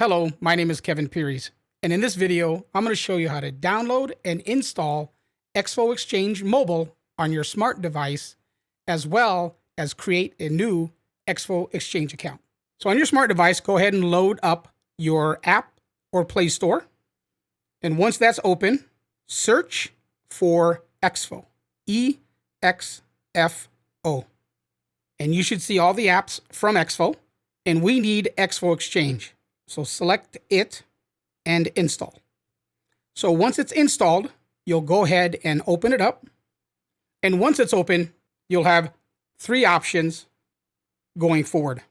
Hello, my name is Kevin Pearies, and in this video, I'm going to show you how to download and install EXFO Exchange Mobile on your smart device, as well as create a new EXFO Exchange account. So on your smart device, go ahead and load up your app or Play Store. And once that's open, search for EXFO, E-X-F-O. And you should see all the apps from EXFO, and we need EXFO Exchange. So select it and install. So once it's installed, you'll go ahead and open it up. And once it's open, you'll have three options going forward.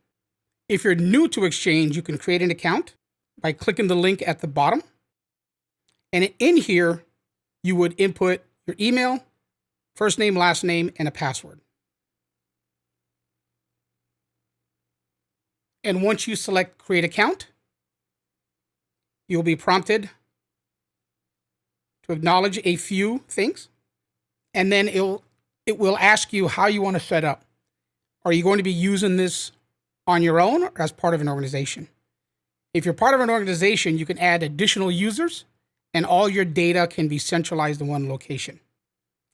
If you're new to Exchange, you can create an account by clicking the link at the bottom. And in here, you would input your email, first name, last name, and a password. And once you select Create Account, you'll be prompted to acknowledge a few things, and then it will ask you how you want to set up. Are you going to be using this on your own or as part of an organization? If you're part of an organization, you can add additional users, and all your data can be centralized in one location.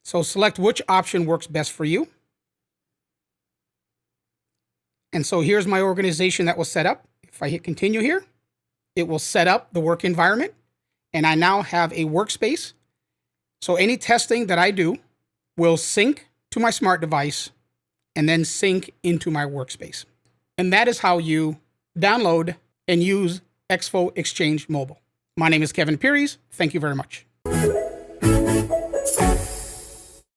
So select which option works best for you. And so here's my organization that was set up. If I hit continue here, it will set up the work environment, and I now have a workspace. So any testing that I do will sync to my smart device and then sync into my workspace. And that is how you download and use EXFO Exchange Mobile. My name is Kevin Pearies. Thank you very much.